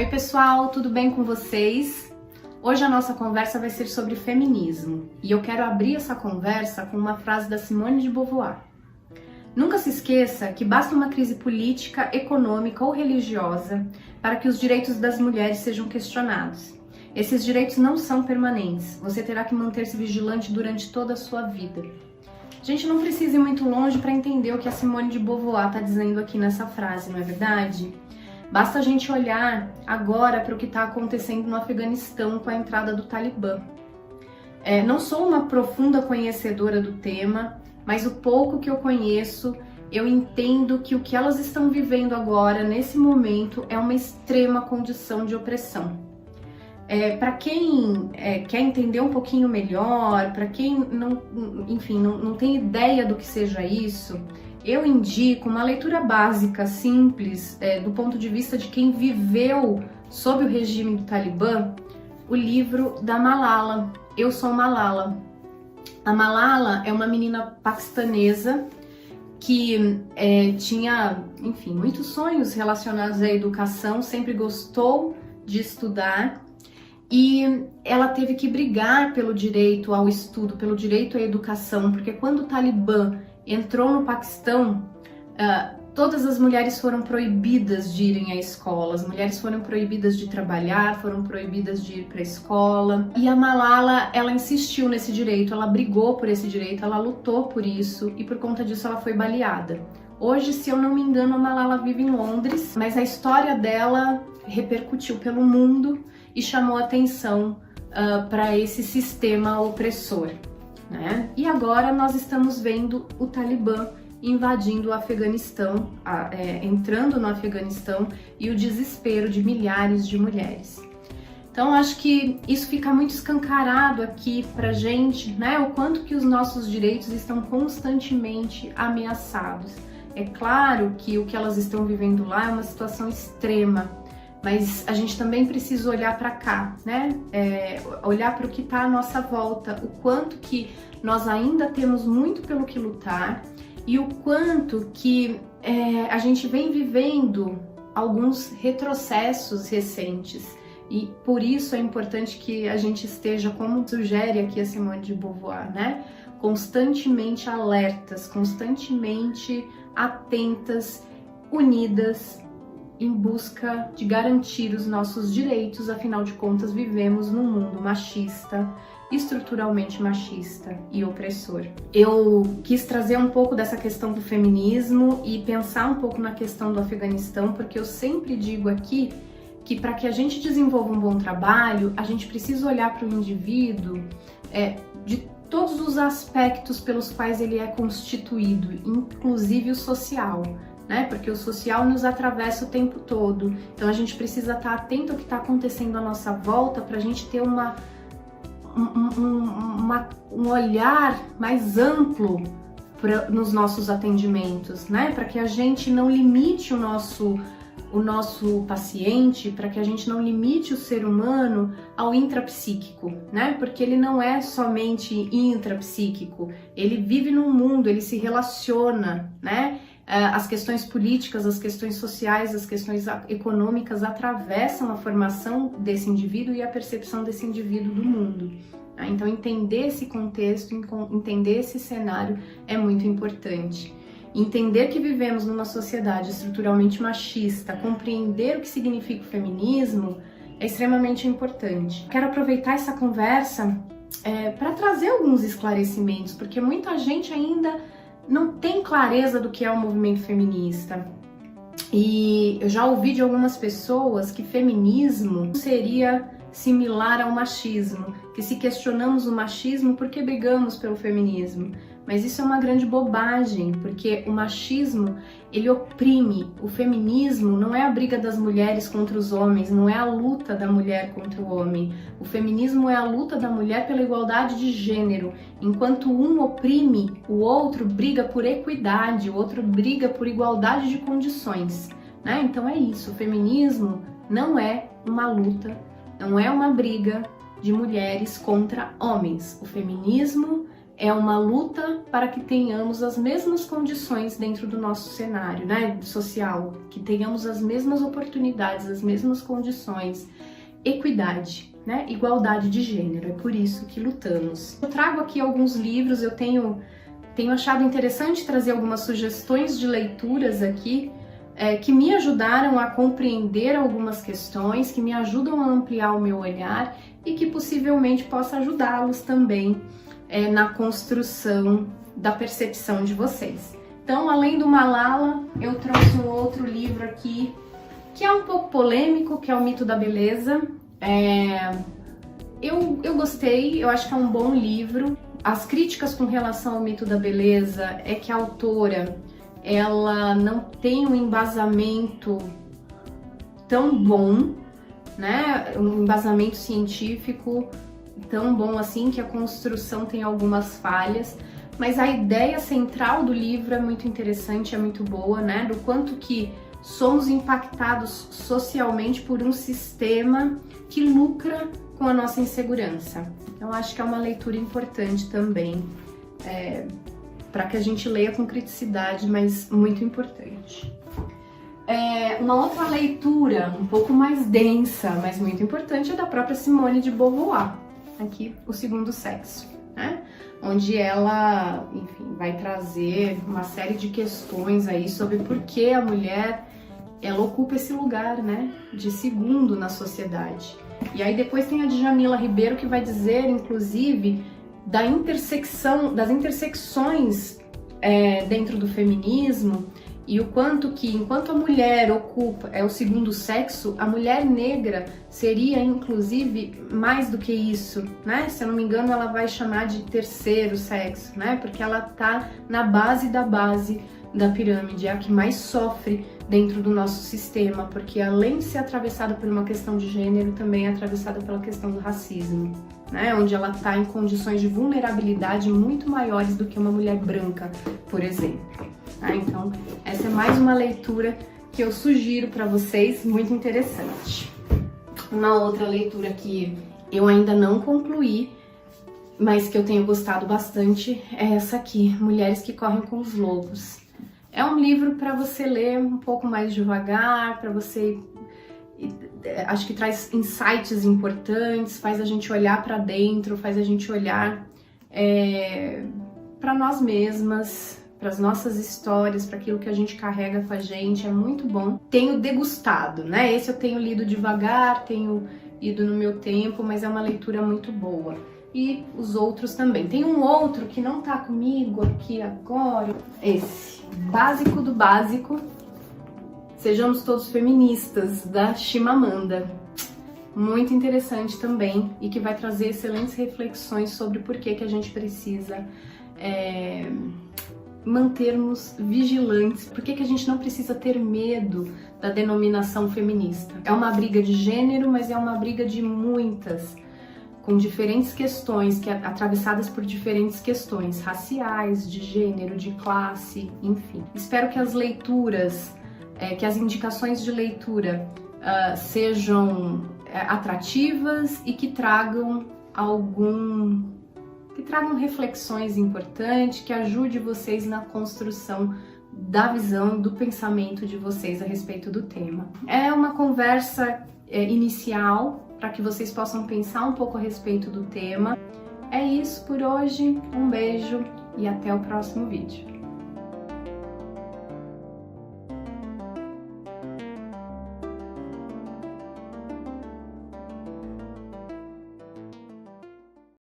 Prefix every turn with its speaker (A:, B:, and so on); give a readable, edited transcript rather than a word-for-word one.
A: pessoal, tudo bem com vocês? Hoje a nossa conversa vai ser sobre feminismo e eu quero abrir essa conversa com uma frase da Simone de Beauvoir. Nunca se esqueça que basta uma crise política, econômica ou religiosa para que os direitos das mulheres sejam questionados. Esses direitos não são permanentes, você terá que manter-se vigilante durante toda a sua vida. A gente não precisa ir muito longe para entender o que a Simone de Beauvoir está dizendo aqui nessa frase, não é verdade? Basta a gente olhar agora para o que está acontecendo no Afeganistão com a entrada do Talibã. Não sou uma profunda conhecedora do tema, mas o pouco que eu conheço, eu entendo que o que elas estão vivendo agora, nesse momento, é uma extrema condição de opressão. Para quem quer entender um pouquinho melhor, para quem não tem ideia do que seja isso, eu indico uma leitura básica, simples, do ponto de vista de quem viveu sob o regime do Talibã, o livro da Malala, Eu Sou Malala. A Malala é uma menina paquistanesa que tinha, muitos sonhos relacionados à educação, sempre gostou de estudar e ela teve que brigar pelo direito ao estudo, pelo direito à educação, porque quando o Talibã entrou no Paquistão, todas as mulheres foram proibidas de irem à escola, as mulheres foram proibidas de trabalhar, foram proibidas de ir para a escola. E a Malala, ela insistiu nesse direito, ela brigou por esse direito, ela lutou por isso e por conta disso ela foi baleada. Hoje, se eu não me engano, a Malala vive em Londres, mas a história dela repercutiu pelo mundo e chamou atenção para esse sistema opressor. Né? E agora nós estamos vendo o Talibã invadindo o Afeganistão, entrando no Afeganistão e o desespero de milhares de mulheres. Então acho que isso fica muito escancarado aqui pra gente, né? O quanto que os nossos direitos estão constantemente ameaçados. É claro que o que elas estão vivendo lá é uma situação extrema, mas a gente também precisa olhar para cá, né? Olhar para o que está à nossa volta, o quanto que nós ainda temos muito pelo que lutar e o quanto que a gente vem vivendo alguns retrocessos recentes. E por isso é importante que a gente esteja, como sugere aqui a Simone de Beauvoir, né? Constantemente alertas, constantemente atentas, unidas, em busca de garantir os nossos direitos. Afinal de contas, vivemos num mundo machista, estruturalmente machista e opressor. Eu quis trazer um pouco dessa questão do feminismo e pensar um pouco na questão do Afeganistão, porque eu sempre digo aqui que para que a gente desenvolva um bom trabalho, a gente precisa olhar para o indivíduo de todos os aspectos pelos quais ele é constituído, inclusive o social. Né? Porque o social nos atravessa o tempo todo, então a gente precisa estar atento ao que está acontecendo à nossa volta para a gente ter um olhar mais amplo nos nossos atendimentos, né? Para que a gente não limite o nosso paciente, para que a gente não limite o ser humano ao intrapsíquico, né? Porque ele não é somente intrapsíquico, ele vive num mundo, ele se relaciona, né? As questões políticas, as questões sociais, as questões econômicas atravessam a formação desse indivíduo e a percepção desse indivíduo do mundo. Então, entender esse contexto, entender esse cenário é muito importante. Entender que vivemos numa sociedade estruturalmente machista, compreender o que significa o feminismo é extremamente importante. Quero aproveitar essa conversa para trazer alguns esclarecimentos, porque muita gente ainda não tem clareza do que é o movimento feminista. E eu já ouvi de algumas pessoas que feminismo seria similar ao machismo, que se questionamos o machismo, por que brigamos pelo feminismo? Mas isso é uma grande bobagem, porque o machismo, ele oprime. O feminismo não é a briga das mulheres contra os homens, não é a luta da mulher contra o homem. O feminismo é a luta da mulher pela igualdade de gênero. Enquanto um oprime, o outro briga por equidade, o outro briga por igualdade de condições, né? Então é isso, o feminismo não é uma luta, não é uma briga de mulheres contra homens. O feminismo é uma luta para que tenhamos as mesmas condições dentro do nosso cenário, né, social, que tenhamos as mesmas oportunidades, as mesmas condições, equidade, né, igualdade de gênero. É por isso que lutamos. Eu trago aqui alguns livros, eu tenho achado interessante trazer algumas sugestões de leituras aqui, que me ajudaram a compreender algumas questões, que me ajudam a ampliar o meu olhar e que possivelmente possa ajudá-los também na construção da percepção de vocês. Então, além do Malala, eu trouxe um outro livro aqui que é um pouco polêmico, que é O Mito da Beleza. Eu gostei, eu acho que é um bom livro. As críticas com relação ao Mito da Beleza é que a autora, ela não tem um embasamento tão bom, né? Um embasamento científico tão bom assim, que a construção tem algumas falhas, mas a ideia central do livro é muito interessante, é muito boa, né? Do quanto que somos impactados socialmente por um sistema que lucra com a nossa insegurança. Eu acho que é uma leitura importante também, para que a gente leia com criticidade, mas muito importante. Uma outra leitura um pouco mais densa, mas muito importante, é da própria Simone de Beauvoir, aqui, O Segundo Sexo, né? Onde ela, enfim, vai trazer uma série de questões aí sobre por que a mulher, ela ocupa esse lugar, né, de segundo na sociedade. E aí depois tem a Djamila Ribeiro, que vai dizer, inclusive, das intersecções dentro do feminismo, e o quanto que, enquanto a mulher ocupa o segundo sexo, a mulher negra seria, inclusive, mais do que isso, né? Se eu não me engano, ela vai chamar de terceiro sexo, né? Porque ela tá na base da pirâmide, é a que mais sofre dentro do nosso sistema, porque além de ser atravessada por uma questão de gênero, também é atravessada pela questão do racismo, né? Onde ela tá em condições de vulnerabilidade muito maiores do que uma mulher branca, por exemplo. Então, essa é mais uma leitura que eu sugiro para vocês, muito interessante. Uma outra leitura que eu ainda não concluí, mas que eu tenho gostado bastante, é essa aqui, Mulheres que Correm com os Lobos. É um livro para você ler um pouco mais devagar, para você... Acho que traz insights importantes, faz a gente olhar para dentro, faz a gente olhar para nós mesmas, para as nossas histórias, para aquilo que a gente carrega com a gente, é muito bom. Tenho degustado, né? Esse eu tenho lido devagar, tenho ido no meu tempo, mas é uma leitura muito boa. E os outros também. Tem um outro que não tá comigo aqui agora, esse, Básico do Básico, Sejamos Todos Feministas, da Chimamanda. Muito interessante também, e que vai trazer excelentes reflexões sobre por que a gente precisa mantermos vigilantes, por que a gente não precisa ter medo da denominação feminista. É uma briga de gênero, mas é uma briga de muitas, com diferentes questões, atravessadas por diferentes questões raciais, de gênero, de classe, enfim. Espero que as leituras, que as indicações de leitura sejam atrativas e que tragam reflexões importantes, que ajude vocês na construção da visão, do pensamento de vocês a respeito do tema. É uma conversa inicial para que vocês possam pensar um pouco a respeito do tema. É isso por hoje, um beijo e até o próximo vídeo.